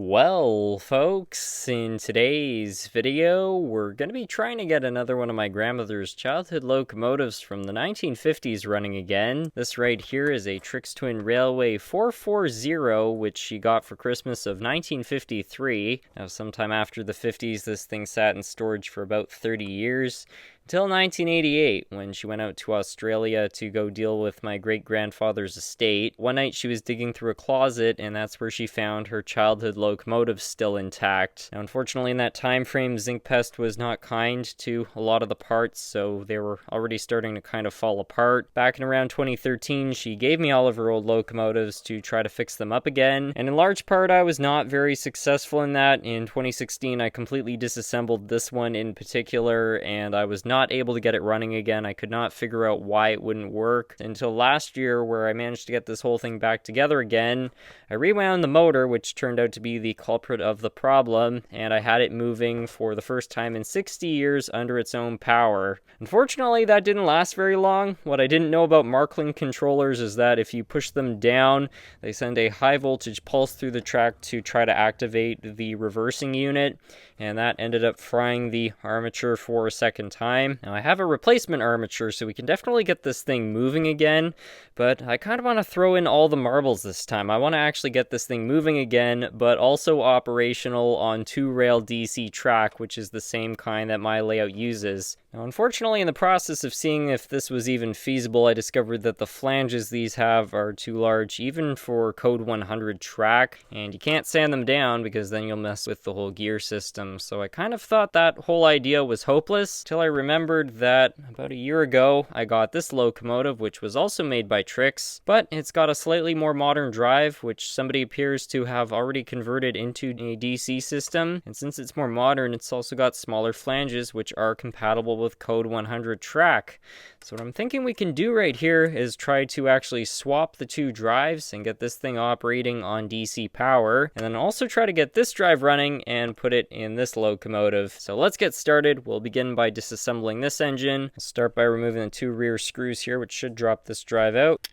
Well, folks, in today's video, we're going to be trying to get another one of my grandmother's childhood locomotives from the 1950s running again. This right here is a Trix Twin Railway 440, which she got for Christmas of 1953. Now, sometime after the 50s, this thing sat in storage for about 30 years. Until 1988, when she went out to Australia to go deal with my great-grandfather's estate. One night she was digging through a closet, and that's where she found her childhood locomotive still intact. Now, unfortunately, in that time frame, zinc pest was not kind to a lot of the parts, so they were already starting to kind of fall apart. Back in around 2013, she gave me all of her old locomotives to try to fix them up again, and in large part, I was not very successful in that. In 2016, I completely disassembled this one in particular, and I was not able to get it running again. I could not figure out why it wouldn't work until last year, where I managed to get this whole thing back together again. I rewound the motor, which turned out to be the culprit of the problem, and I had it moving for the first time in 60 years under its own power. Unfortunately, that didn't last very long. What I didn't know about Markling controllers is that if you push them down, they send a high voltage pulse through the track to try to activate the reversing unit, and that ended up frying the armature for a second time. Now, I have a replacement armature, so we can definitely get this thing moving again, but I kind of want to throw in all the marbles this time. I want to actually get this thing moving again, but also operational on two-rail DC track, which is the same kind that my layout uses. Now, unfortunately, in the process of seeing if this was even feasible, I discovered that the flanges these have are too large, even for Code 100 track, and you can't sand them down because then you'll mess with the whole gear system. So I kind of thought that whole idea was hopeless, till I remembered that about a year ago, I got this locomotive, which was also made by Trix, but it's got a slightly more modern drive, which somebody appears to have already converted into a DC system, and since it's more modern, it's also got smaller flanges, which are compatible with Code 100 track. So what I'm thinking we can do right here is try to actually swap the two drives and get this thing operating on DC power, and then also try to get this drive running and put it in this locomotive. So let's get started. We'll begin by disassembling this engine. I'll start by removing the two rear screws here, which should drop this drive out.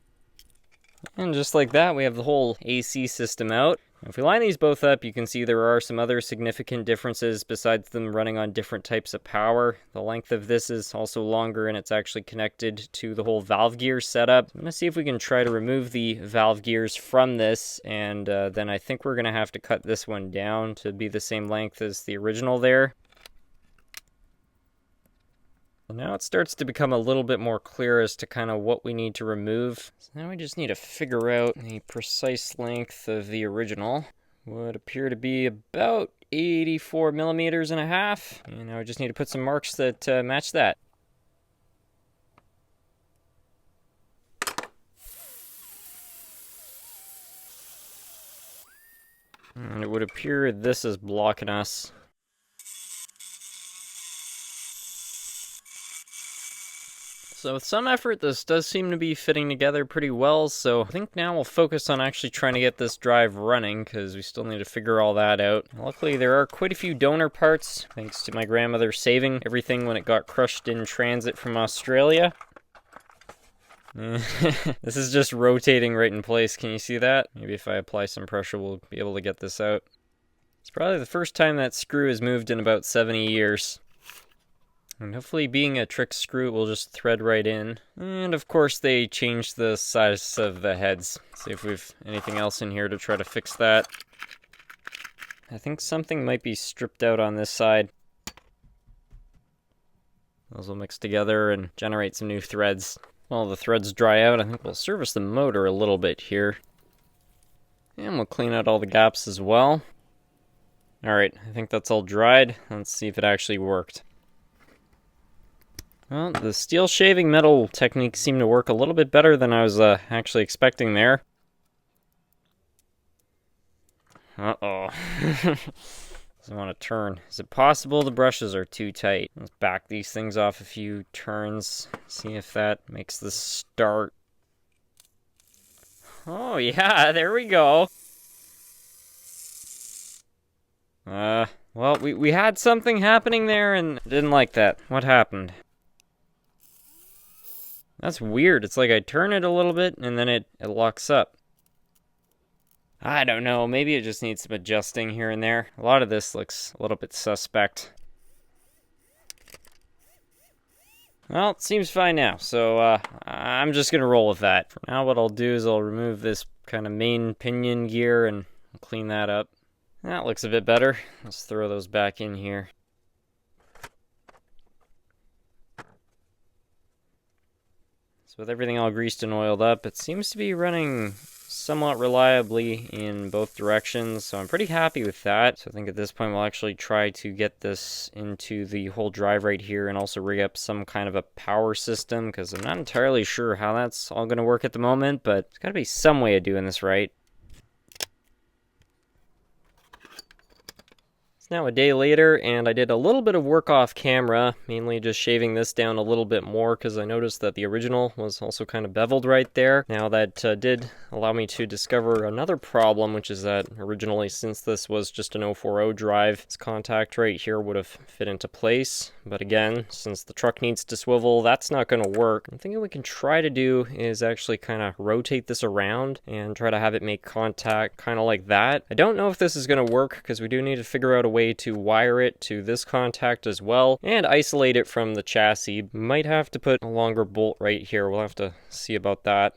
And just like that, we have the whole AC system out. If we line these both up, you can see there are some other significant differences besides them running on different types of power. The length of this is also longer, and it's actually connected to the whole valve gear setup. I'm going to see if we can try to remove the valve gears from this, and then I think we're going to have to cut this one down to be the same length as the original there. Now it starts to become a little bit more clear as to kind of what we need to remove. So now we just need to figure out the precise length of the original. Would appear to be about 84 millimeters and a half. And now we just need to put some marks that match that. And it would appear this is blocking us. So with some effort, this does seem to be fitting together pretty well, so I think now we'll focus on actually trying to get this drive running, because we still need to figure all that out. Luckily, there are quite a few donor parts, thanks to my grandmother saving everything when it got crushed in transit from Australia. This is just rotating right in place, can you see that? Maybe if I apply some pressure, we'll be able to get this out. It's probably the first time that screw has moved in about 70 years. And hopefully, being a Trix screw, it will just thread right in. And of course, they changed the size of the heads. See if we've anything else in here to try to fix that. I think something might be stripped out on this side. Those will mix together and generate some new threads. While the threads dry out, I think we'll service the motor a little bit here. And we'll clean out all the gaps as well. Alright, I think that's all dried. Let's see if it actually worked. Well, the steel shaving metal technique seemed to work a little bit better than I was actually expecting there. Uh-oh. Doesn't want to turn. Is it possible the brushes are too tight? Let's back these things off a few turns. See if that makes this start. Oh yeah, there we go. Well, we had something happening there and didn't like that. What happened? That's weird. It's like I turn it a little bit and then it locks up. I don't know, maybe it just needs some adjusting here and there. A lot of this looks a little bit suspect. Well, it seems fine now, so I'm just gonna roll with that. For now, what I'll do is I'll remove this kind of main pinion gear and clean that up. That looks a bit better. Let's throw those back in here. So with everything all greased and oiled up, it seems to be running somewhat reliably in both directions, so I'm pretty happy with that. So I think at this point we'll actually try to get this into the whole drive right here and also rig up some kind of a power system, because I'm not entirely sure how that's all going to work at the moment, but there's got to be some way of doing this right. Now a day later, and I did a little bit of work off camera, mainly just shaving this down a little bit more because I noticed that the original was also kind of beveled right there. Now that did allow me to discover another problem, which is that originally, since this was just an 040 drive, this contact right here would have fit into place. But again, since the truck needs to swivel, that's not going to work. I'm thinking we can try to do is actually kind of rotate this around and try to have it make contact kind of like that. I don't know if this is going to work because we do need to figure out a way to wire it to this contact as well and isolate it from the chassis. Might have to put a longer bolt right here. We'll have to see about that.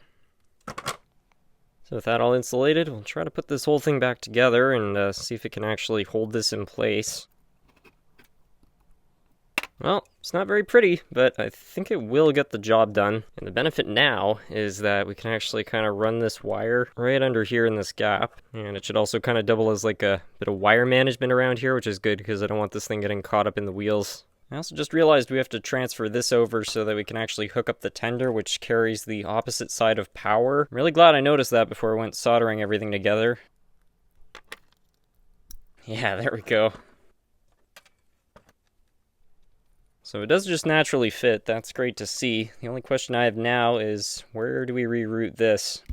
So with that all insulated, we'll try to put this whole thing back together and see if it can actually hold this in place. Well, it's not very pretty, but I think it will get the job done. And the benefit now is that we can actually kind of run this wire right under here in this gap. And it should also kind of double as like a bit of wire management around here, which is good because I don't want this thing getting caught up in the wheels. I also just realized we have to transfer this over so that we can actually hook up the tender, which carries the opposite side of power. I'm really glad I noticed that before I went soldering everything together. Yeah, there we go. So it does just naturally fit. That's great to see. The only question I have now is, where do we reroute this?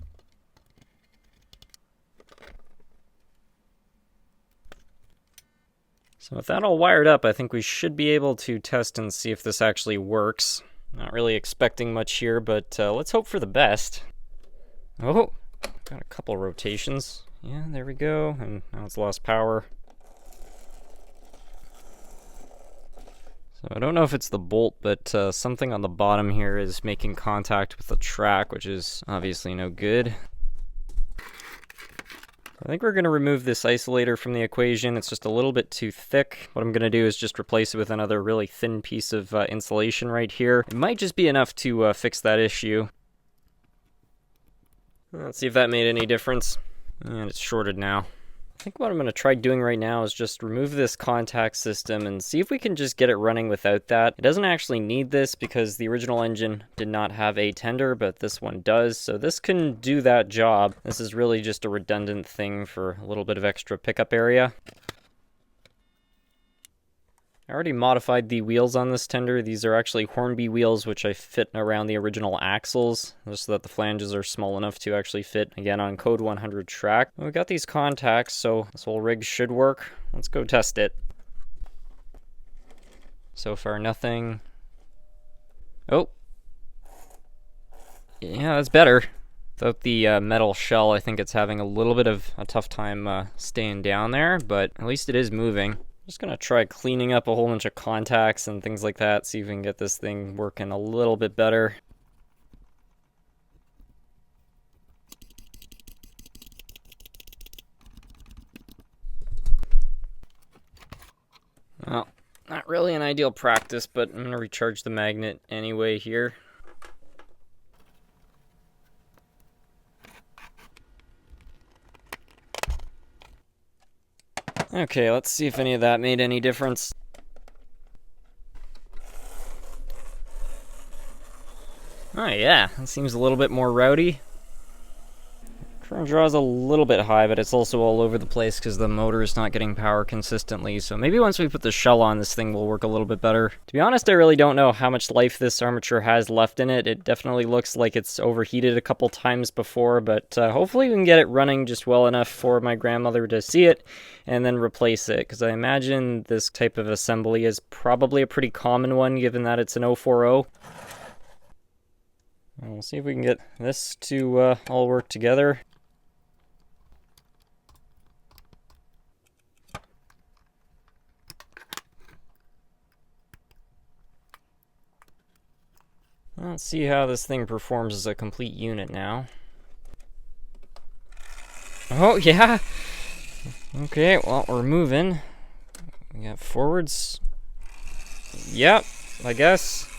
So with that all wired up, I think we should be able to test and see if this actually works. Not really expecting much here, but let's hope for the best. Oh, got a couple rotations. Yeah, there we go. And now it's lost power. So I don't know if it's the bolt, but something on the bottom here is making contact with the track, which is obviously no good. I think we're going to remove this isolator from the equation. It's just a little bit too thick. What I'm going to do is just replace it with another really thin piece of insulation right here. It might just be enough to fix that issue. Let's see if that made any difference. And it's shorted now. I think what I'm going to try doing right now is just remove this contact system and see if we can just get it running without that. It doesn't actually need this because the original engine did not have a tender, but this one does, so this can do that job. This is really just a redundant thing for a little bit of extra pickup area. I already modified the wheels on this tender. These are actually Hornby wheels, which I fit around the original axles, just so that the flanges are small enough to actually fit, again, on Code 100 track. We've got these contacts, so this whole rig should work. Let's go test it. So far, nothing. Oh. Yeah, that's better. Without the metal shell, I think it's having a little bit of a tough time staying down there, but at least it is moving. Just gonna try cleaning up a whole bunch of contacts and things like that, see if we can get this thing working a little bit better. Well, not really an ideal practice, but I'm gonna recharge the magnet anyway here. Okay, let's see if any of that made any difference. Oh yeah, that seems a little bit more rowdy. Current draw is a little bit high, but it's also all over the place because the motor is not getting power consistently. So maybe once we put the shell on, this thing will work a little bit better. To be honest, I really don't know how much life this armature has left in it. It definitely looks like it's overheated a couple times before, but hopefully we can get it running just well enough for my grandmother to see it and then replace it, because I imagine this type of assembly is probably a pretty common one given that it's an 040. We'll see if we can get this to all work together. Let's see how this thing performs as a complete unit now. Oh, yeah. Okay, well, we're moving. We got forwards. Yep, I guess.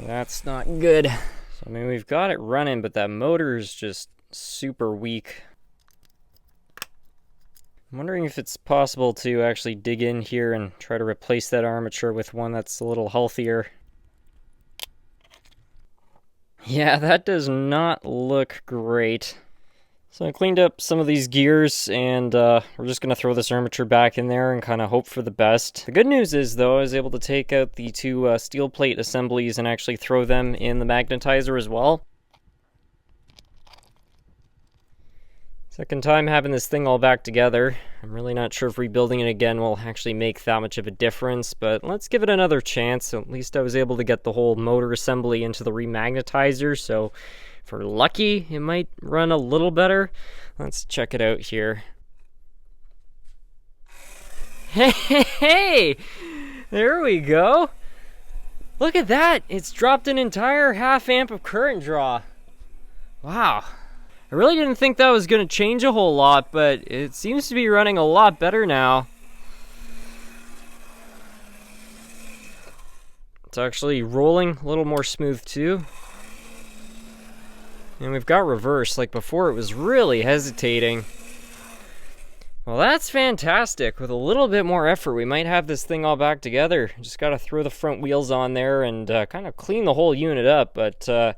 That's not good. So, I mean, we've got it running, but that motor is just super weak. I'm wondering if it's possible to actually dig in here and try to replace that armature with one that's a little healthier. Yeah, that does not look great. So I cleaned up some of these gears, and we're just going to throw this armature back in there and kind of hope for the best. The good news is, though, I was able to take out the two steel plate assemblies and actually throw them in the magnetizer as well. Second time having this thing all back together. I'm really not sure if rebuilding it again will actually make that much of a difference, but let's give it another chance. At least I was able to get the whole motor assembly into the remagnetizer, so if we're lucky, it might run a little better. Let's check it out here. Hey! There we go! Look at that! It's dropped an entire ½ amp of current draw. Wow. I really didn't think that was going to change a whole lot, but it seems to be running a lot better now. It's actually rolling a little more smooth too. And we've got reverse. Like before, it was really hesitating. Well, that's fantastic. With a little bit more effort, we might have this thing all back together. Just got to throw the front wheels on there and kind of clean the whole unit up. But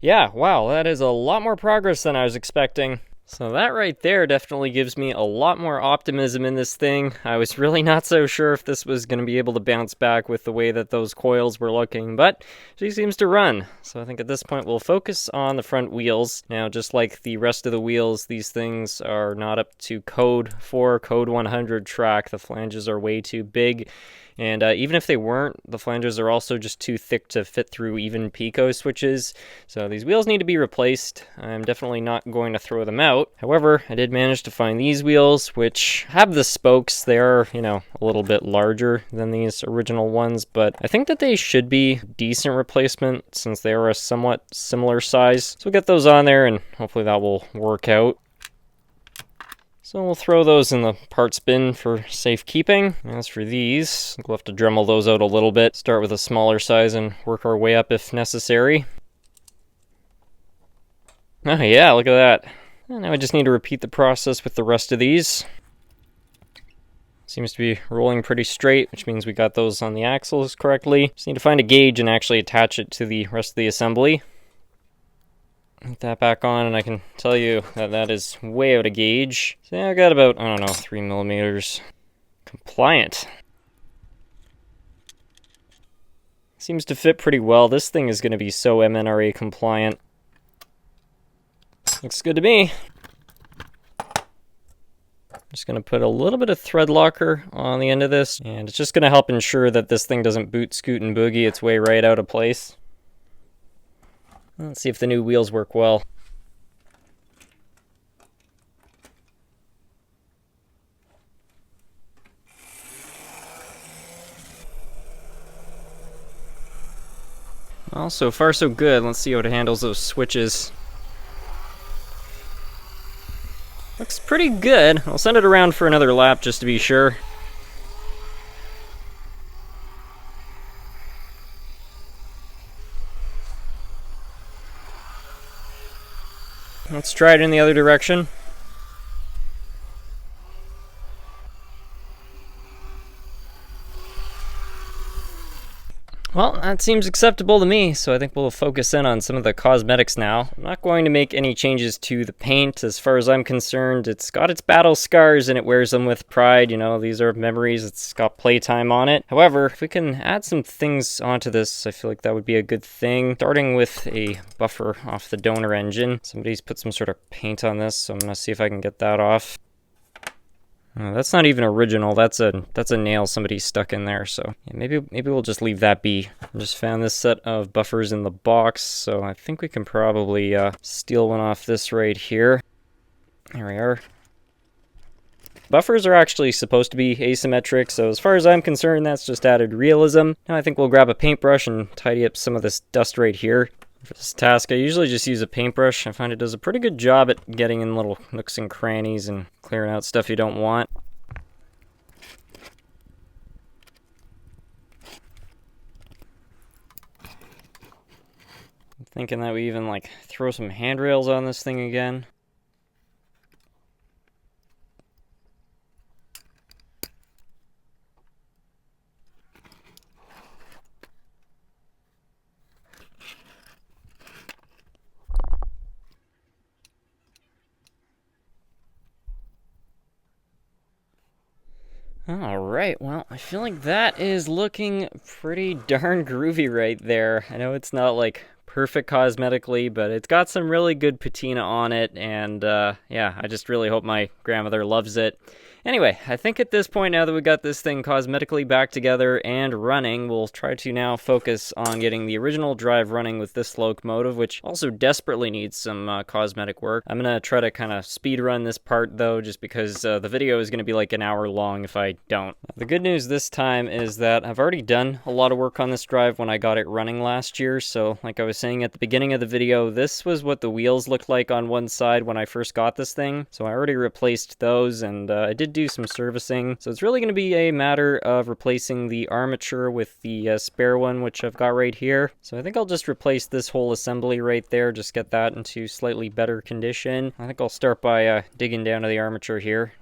yeah, wow, that is a lot more progress than I was expecting. So that right there definitely gives me a lot more optimism in this thing. I was really not so sure if this was going to be able to bounce back with the way that those coils were looking, but she seems to run. So I think at this point we'll focus on the front wheels. Now, just like the rest of the wheels, these things are not up to code 4, code 100 track. The flanges are way too big. And even if they weren't, the flanges are also just too thick to fit through even Pico switches. So these wheels need to be replaced. I'm definitely not going to throw them out. However, I did manage to find these wheels, which have the spokes. They are, a little bit larger than these original ones, but I think that they should be decent replacement since they are a somewhat similar size. So we'll get those on there and hopefully that will work out. So we'll throw those in the parts bin for safekeeping. As for these, we'll have to Dremel those out a little bit. Start with a smaller size and work our way up if necessary. Oh yeah, look at that. And now I just need to repeat the process with the rest of these. Seems to be rolling pretty straight, which means we got those on the axles correctly. Just need to find a gauge and actually attach it to the rest of the assembly. Put that back on, and I can tell you that that is way out of gauge. So yeah, I got about, 3 millimeters. Compliant. Seems to fit pretty well. This thing is going to be so MNRA compliant. Looks good to me. Just going to put a little bit of thread locker on the end of this, and it's just going to help ensure that this thing doesn't boot, scoot, and boogie its way right out of place. Let's see if the new wheels work well. Well, so far so good. Let's see how it handles those switches. Looks pretty good. I'll send it around for another lap just to be sure. Let's try it in the other direction. Well, that seems acceptable to me, so I think we'll focus in on some of the cosmetics now. I'm not going to make any changes to the paint. As far as I'm concerned, it's got its battle scars and it wears them with pride. These are memories. It's got playtime on it. However, if we can add some things onto this, I feel like that would be a good thing. Starting with a buffer off the donor engine. Somebody's put some sort of paint on this, so I'm going to see if I can get that off. That's not even original. That's a nail somebody stuck in there. So yeah, maybe we'll just leave that be. I just found this set of buffers in the box, so I think we can probably steal one off this right here. There we are. Buffers are actually supposed to be asymmetric, so as far as I'm concerned, that's just added realism. Now I think we'll grab a paintbrush and tidy up some of this dust right here. For this task, I usually just use a paintbrush. I find it does a pretty good job at getting in little nooks and crannies and clearing out stuff you don't want. I'm thinking that we even like throw some handrails on this thing again. Alright, well, I feel like that is looking pretty darn groovy right there. I know it's not like perfect cosmetically, but it's got some really good patina on it, and yeah, I just really hope my grandmother loves it. Anyway, I think at this point, now that we got this thing cosmetically back together and running, we'll try to now focus on getting the original drive running with this locomotive, which also desperately needs some cosmetic work. I'm gonna try to kind of speed run this part though, just because the video is gonna be like an hour long if I don't. The good news this time is that I've already done a lot of work on this drive when I got it running last year, so like I was saying at the beginning of the video, this was what the wheels looked like on one side when I first got this thing, so I already replaced those, and I did do some servicing, so it's really going to be a matter of replacing the armature with the spare one, which I've got right here. So I think I'll just replace this whole assembly right there, just get that into slightly better condition. I think I'll start by digging down to the armature here.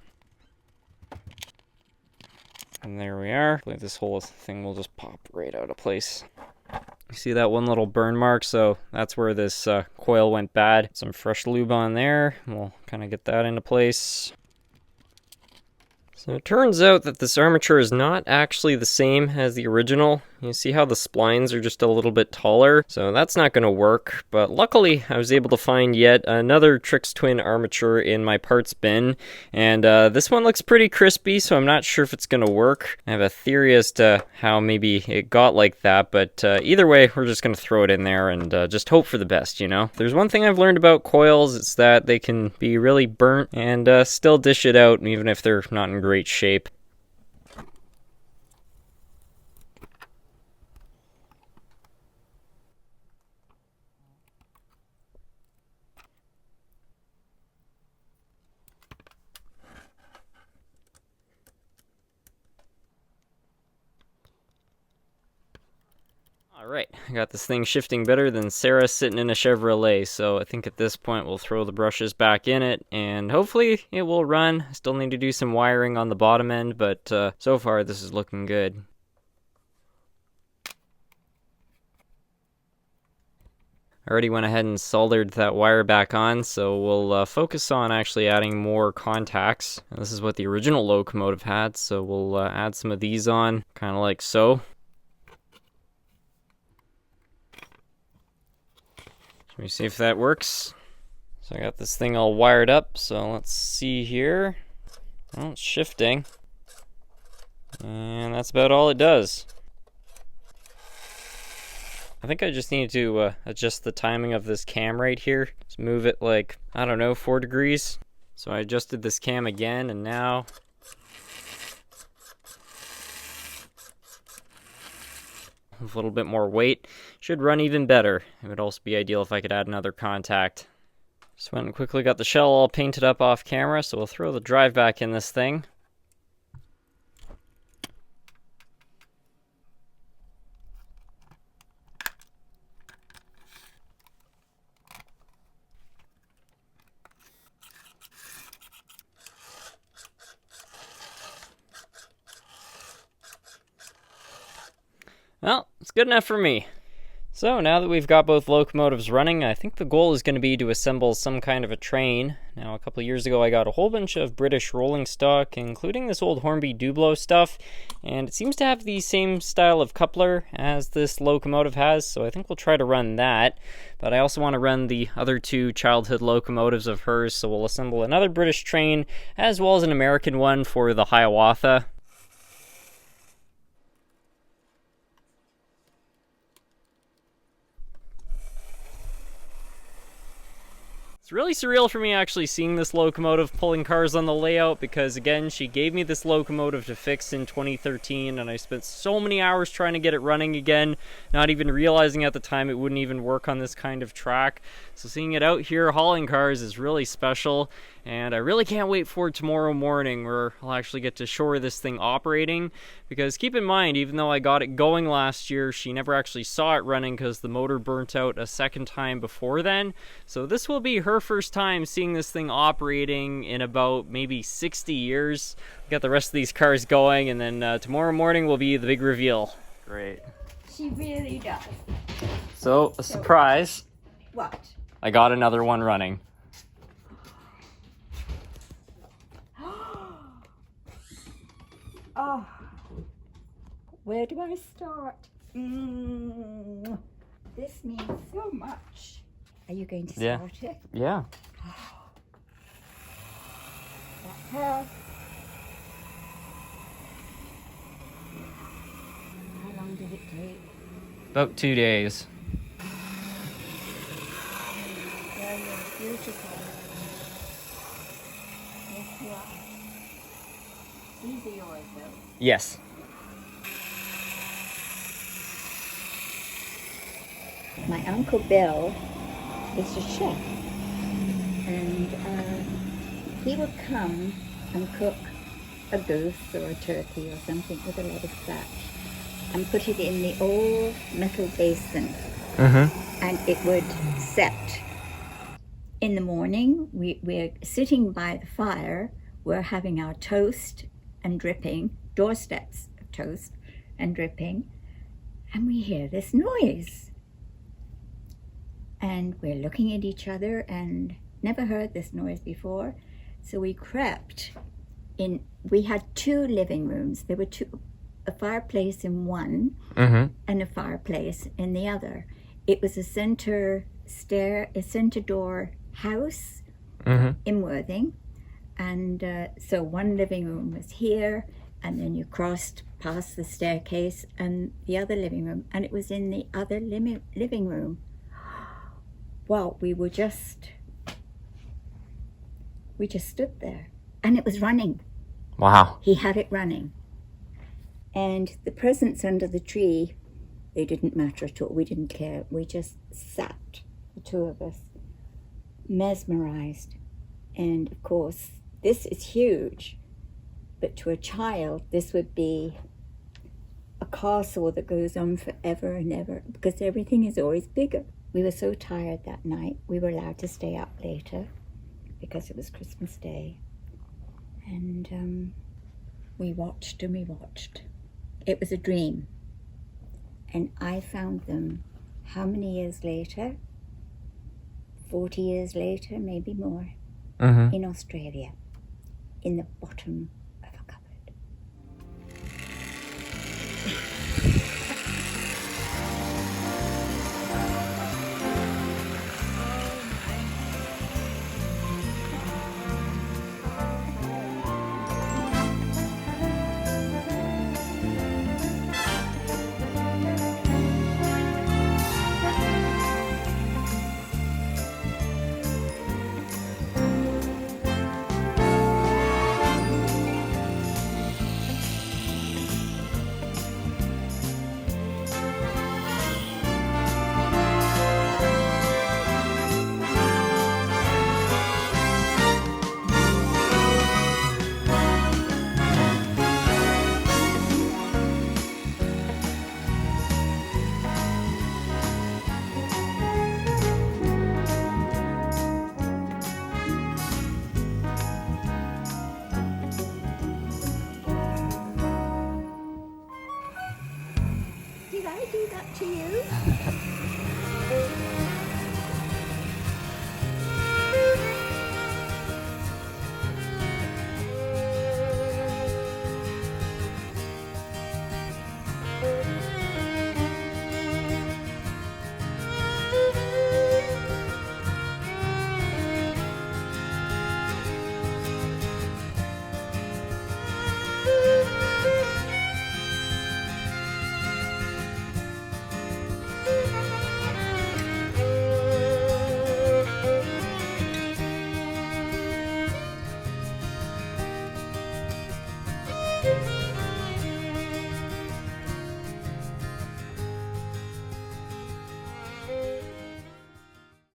And there we are. I believe this whole thing will just pop right out of place. You see that one little burn mark? So that's where this coil went bad. Some fresh lube on there. We'll kind of get that into place. So it turns out that this armature is not actually the same as the original. You see how the splines are just a little bit taller? So that's not going to work, but luckily I was able to find yet another Trix Twin armature in my parts bin, and this one looks pretty crispy, so I'm not sure if it's going to work. I have a theory as to how maybe it got like that, but either way, we're just going to throw it in there and just hope for the best, you know? If there's one thing I've learned about coils, it's that they can be really burnt and still dish it out, even if they're not in great shape. Alright, I got this thing shifting better than Sarah sitting in a Chevrolet, so I think at this point we'll throw the brushes back in it, and hopefully it will run. I still need to do some wiring on the bottom end, but so far this is looking good. I already went ahead and soldered that wire back on, so we'll focus on actually adding more contacts. And this is what the original locomotive had, so we'll add some of these on, kind of like so. Let me see if that works. So I got this thing all wired up, so let's see here. Well, it's shifting. And that's about all it does. I think I just need to adjust the timing of this cam right here. Just move it like, I don't know, 4 degrees. So I adjusted this cam again, and now with a little bit more weight, should run even better. It would also be ideal if I could add another contact. Just went and quickly got the shell all painted up off camera, so we'll throw the drive back in this thing. Well, it's good enough for me. So now that we've got both locomotives running, I think the goal is going to be to assemble some kind of a train. Now, a couple of years ago I got a whole bunch of British rolling stock, including this old Hornby Dublo stuff, and it seems to have the same style of coupler as this locomotive has, so I think we'll try to run that. But I also want to run the other 2 childhood locomotives of hers, so we'll assemble another British train as well as an American one for the Hiawatha. It's really surreal for me actually seeing this locomotive pulling cars on the layout, because again, she gave me this locomotive to fix in 2013 and I spent so many hours trying to get it running again, not even realizing at the time it wouldn't even work on this kind of track. So seeing it out here hauling cars is really special, and I really can't wait for tomorrow morning where I'll actually get to shore this thing operating, because keep in mind, even though I got it going last year, she never actually saw it running because the motor burnt out a second time before then. So this will be her first time seeing this thing operating in about maybe 60 years. Got the rest of these cars going, and then tomorrow morning will be the big reveal. Great. She really does. So, a surprise. What? I got another one running. Oh, where do I start? This means so much. Are you going to start it? Yeah. That's her. How long did it take? About 2 days. There you are. Beautiful. Yes, you are. These are yours, though. Yes. My Uncle Bill is a chef, and he would come and cook a goose or a turkey or something with a lot of fat and put it in the old metal basin, and it would set. In the morning, we're sitting by the fire, we're having our toast and dripping, doorsteps of toast and dripping, and we hear this noise. And we're looking at each other and never heard this noise before. So we crept in. We had 2 living rooms. There were 2, a fireplace in one and a fireplace in the other. It was a center door house in Worthing. And so one living room was here, and then you crossed past the staircase and the other living room, and it was in the other living room. Well, we just stood there, and it was running. Wow. He had it running. And the presents under the tree, they didn't matter at all. We didn't care. We just sat, the 2 of us, mesmerized. And of course, this is huge, but to a child, this would be a castle that goes on forever and ever, because everything is always bigger. We were so tired that night, we were allowed to stay up later because it was Christmas Day. And we watched and we watched. It was a dream. And I found them, how many years later? 40 years later, maybe more, in Australia, in the bottom of a cupboard. Did I do that to you?